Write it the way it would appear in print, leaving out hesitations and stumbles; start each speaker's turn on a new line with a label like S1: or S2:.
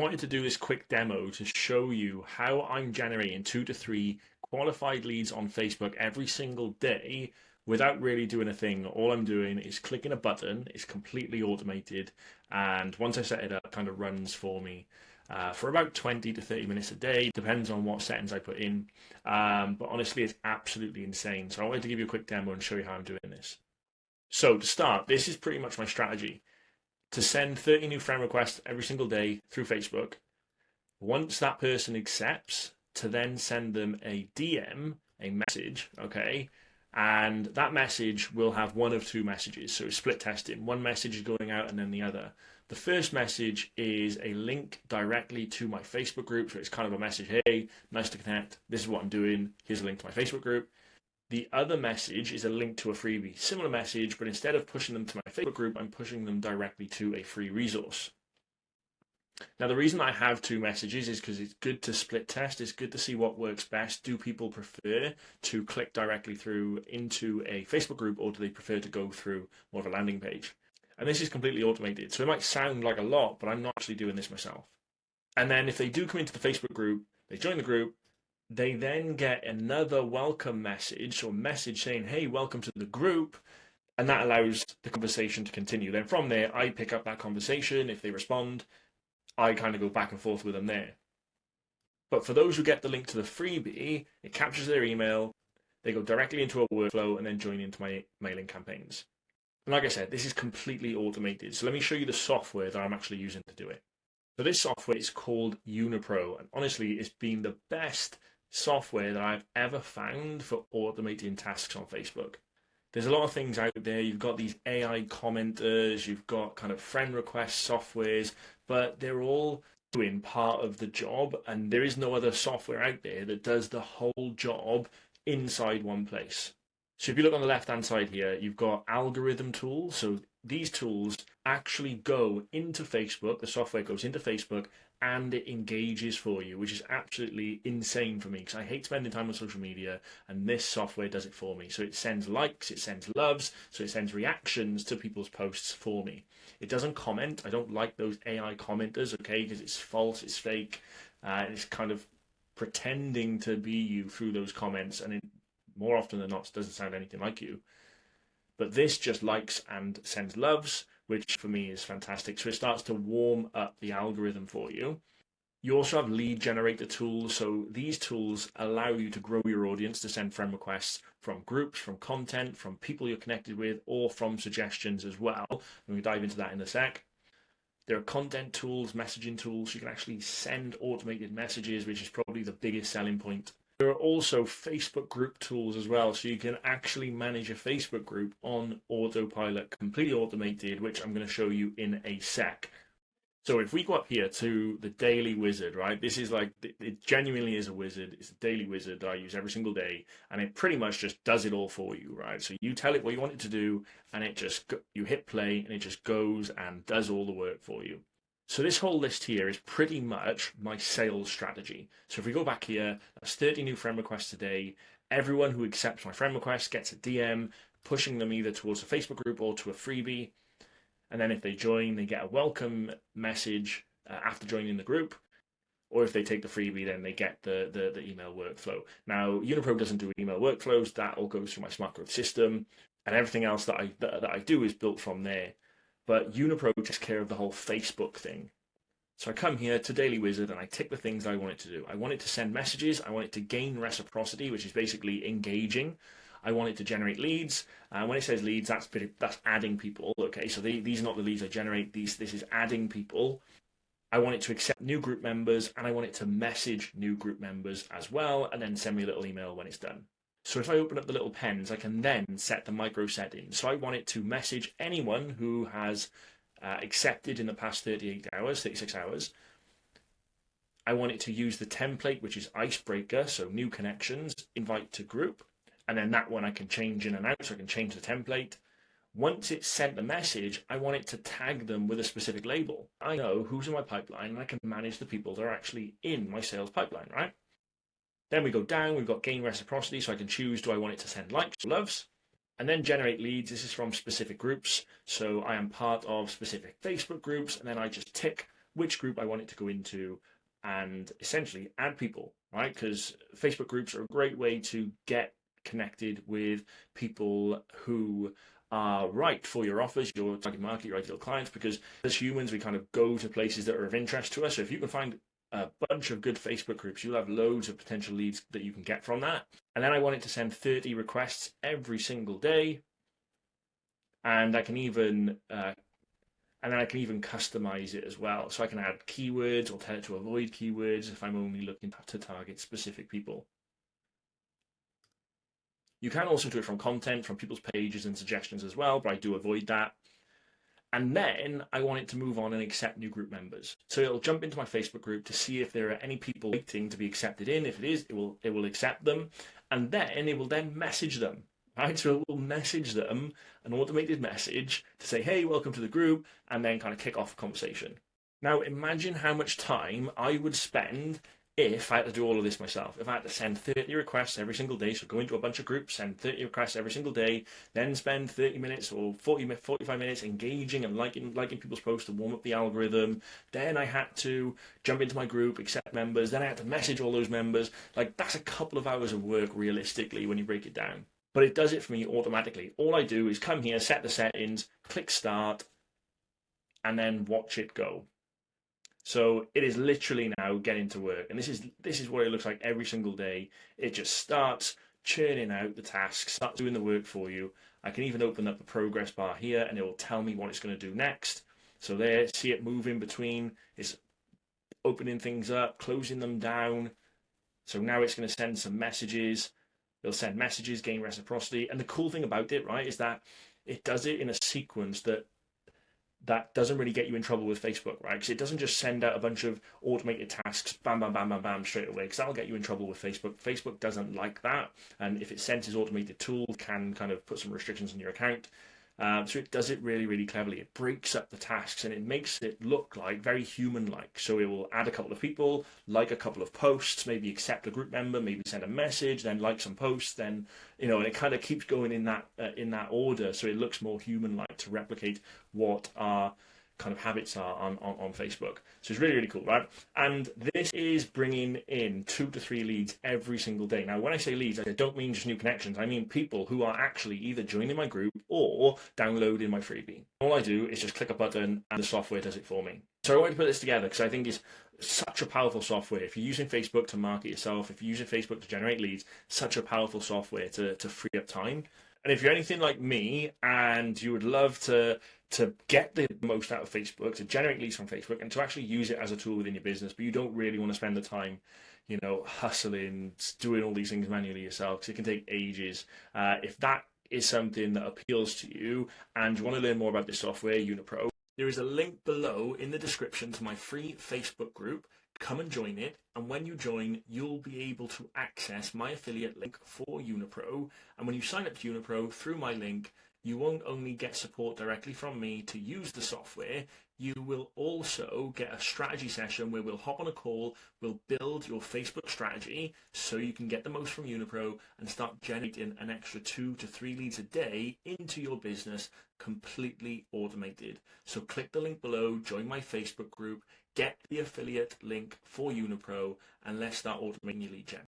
S1: wanted to do this quick demo to show you how I'm generating 2 to 3 qualified leads on Facebook every single day without really doing a thing. All I'm doing is clicking a button. It's completely automated, and once I set it up, it kind of runs for me for about 20 to 30 minutes a day. Depends on what settings I put in, but honestly, it's absolutely insane. So I wanted to give you a quick demo and show you how I'm doing this. So to start, this is pretty much my strategy: to send 30 new friend requests every single day through Facebook. Once that person accepts, to then send them a DM, a message, okay? And that message will have one of two messages. So it's split testing. One message is going out and then the other. The first message is a link directly to my Facebook group. So it's kind of a message: hey, nice to connect. This is what I'm doing. Here's a link to my Facebook group. The other message is a link to a freebie. Similar message, but instead of pushing them to my Facebook group, I'm pushing them directly to a free resource. Now, the reason I have two messages is because it's good to split test. It's good to see what works best. Do people prefer to click directly through into a Facebook group, or do they prefer to go through more of a landing page? And this is completely automated. So it might sound like a lot, but I'm not actually doing this myself. And then if they do come into the Facebook group, they join the group, they then get another welcome message or message saying, hey, welcome to the group. And that allows the conversation to continue. Then from there, I pick up that conversation. If they respond, I kind of go back and forth with them there. But for those who get the link to the freebie, it captures their email, they go directly into a workflow and then join into my mailing campaigns. And like I said, this is completely automated. So let me show you the software that I'm actually using to do it. So this software is called Unipro. And honestly, it's been the best software that I've ever found for automating tasks on Facebook. There's a lot of things out there. You've got these AI commenters, you've got kind of friend request softwares, but they're all doing part of the job, and there is no other software out there that does the whole job inside one place. So if you look on the left-hand side here, you've got algorithm tools. So these tools actually go into Facebook, the software goes into Facebook, and it engages for you, which is absolutely insane for me because I hate spending time on social media, and this software does it for me. So it sends likes, it sends loves, so it sends reactions to people's posts for me. It doesn't comment. I don't like those AI commenters, okay, because it's false, it's fake, and it's kind of pretending to be you through those comments, and it, more often than not, doesn't sound anything like you. But this just likes and sends loves, which for me is fantastic. So it starts to warm up the algorithm for you. You also have lead generator tools. So these tools allow you to grow your audience, to send friend requests from groups, from content, from people you're connected with, or from suggestions as well. And we'll dive into that in a sec. There are content tools, messaging tools. You can actually send automated messages, which is probably the biggest selling point. There are also Facebook group tools as well, so you can actually manage a Facebook group on autopilot, completely automated, which I'm going to show you in a sec. So if we go up here to the daily wizard, right, this is like, it genuinely is a wizard. It's a daily wizard that I use every single day, and it pretty much just does it all for you, right? So you tell it what you want it to do, and it just, you hit play, and it just goes and does all the work for you. So this whole list here is pretty much my sales strategy. So if we go back here, that's 30 new friend requests a day. Everyone who accepts my friend request gets a DM, pushing them either towards a Facebook group or to a freebie. And then if they join, they get a welcome message after joining the group. Or if they take the freebie, then they get the email workflow. Now, Unipro doesn't do email workflows. That all goes through my smart growth system. And everything else that I do is built from there. But Unipro takes care of the whole Facebook thing. So I come here to Daily Wizard and I tick the things I want it to do. I want it to send messages. I want it to gain reciprocity, which is basically engaging. I want it to generate leads. And when it says leads, that's adding people. Okay, so these are not the leads I generate. This is adding people. I want it to accept new group members, and I want it to message new group members as well, and then send me a little email when it's done. So if I open up the little pens, I can then set the micro settings. So I want it to message anyone who has accepted in the past 36 hours. I want it to use the template, which is icebreaker, so new connections, invite to group. And then that one I can change in and out, so I can change the template. Once it's sent the message, I want it to tag them with a specific label. I know who's in my pipeline, and I can manage the people that are actually in my sales pipeline, right? Then we go down, we've got gain reciprocity, so I can choose, do I want it to send likes or loves? And then generate leads. This is from specific groups. So I am part of specific Facebook groups, and then I just tick which group I want it to go into, and essentially add people, right? Because Facebook groups are a great way to get connected with people who are right for your offers, your target market, your ideal clients, because as humans, we kind of go to places that are of interest to us. So if you can find a bunch of good Facebook groups, you'll have loads of potential leads that you can get from that. And then I want it to send 30 requests every single day. And I can even customize it as well. So I can add keywords or tell it to avoid keywords if I'm only looking to target specific people. You can also do it from content, from people's pages and suggestions as well, but I do avoid that. And then I want it to move on and accept new group members. So it'll jump into my Facebook group to see if there are any people waiting to be accepted in. If it is, it will accept them, and then it will then message them. Right, so it will message them an automated message to say, "Hey, welcome to the group," and then kind of kick off a conversation. Now, imagine how much time I would spend if I had to do all of this myself. If I had to send 30 requests every single day, so go into a bunch of groups, send 30 requests every single day, then spend 30 minutes or 45 minutes engaging and liking people's posts to warm up the algorithm. Then I had to jump into my group, accept members. Then I had to message all those members. Like, that's a couple of hours of work realistically when you break it down. But it does it for me automatically. All I do is come here, set the settings, click start, and then watch it go. So it is literally now getting to work. And this is what it looks like every single day. It just starts churning out the tasks, starts doing the work for you. I can even open up the progress bar here and it will tell me what it's going to do next. So there, see it move in between. It's opening things up, closing them down. So now it's going to send some messages. It'll send messages, gain reciprocity. And the cool thing about it, right, is that it does it in a sequence that doesn't really get you in trouble with Facebook, right? Because it doesn't just send out a bunch of automated tasks, bam, bam, bam, bam, bam, straight away, because that'll get you in trouble with Facebook. Facebook doesn't like that. And if it senses automated tools, can kind of put some restrictions on your account. So it does it really, really cleverly. It breaks up the tasks and it makes it look like very human-like. So it will add a couple of people, like a couple of posts, maybe accept a group member, maybe send a message, then like some posts, then and it kind of keeps going in that order. So it looks more human-like to replicate what our kind of habits are on Facebook. So it's really, really cool, right? And this is bringing in 2 to 3 leads every single day. Now, when I say leads, I don't mean just new connections. I mean people who are actually either joining my group or downloading my freebie. All I do is just click a button and the software does it for me. So I wanted to put this together because I think it's such a powerful software. If you're using Facebook to market yourself, if you're using Facebook to generate leads, such a powerful software to free up time. And if you're anything like me and you would love to get the most out of Facebook, to generate leads from Facebook, and to actually use it as a tool within your business, but you don't really want to spend the time, hustling, doing all these things manually yourself, because it can take ages. If that is something that appeals to you and you want to learn more about this software, Unipro, there is a link below in the description to my free Facebook group. Come and join it, and when you join, you'll be able to access my affiliate link for Unipro. And when you sign up to Unipro through my link, you won't only get support directly from me to use the software, you will also get a strategy session where we'll hop on a call, we'll build your Facebook strategy so you can get the most from Unipro and start generating an extra 2 to 3 leads a day into your business, completely automated. So click the link below, join my Facebook group, get the affiliate link for Unipro, and let's start automating your lead gen.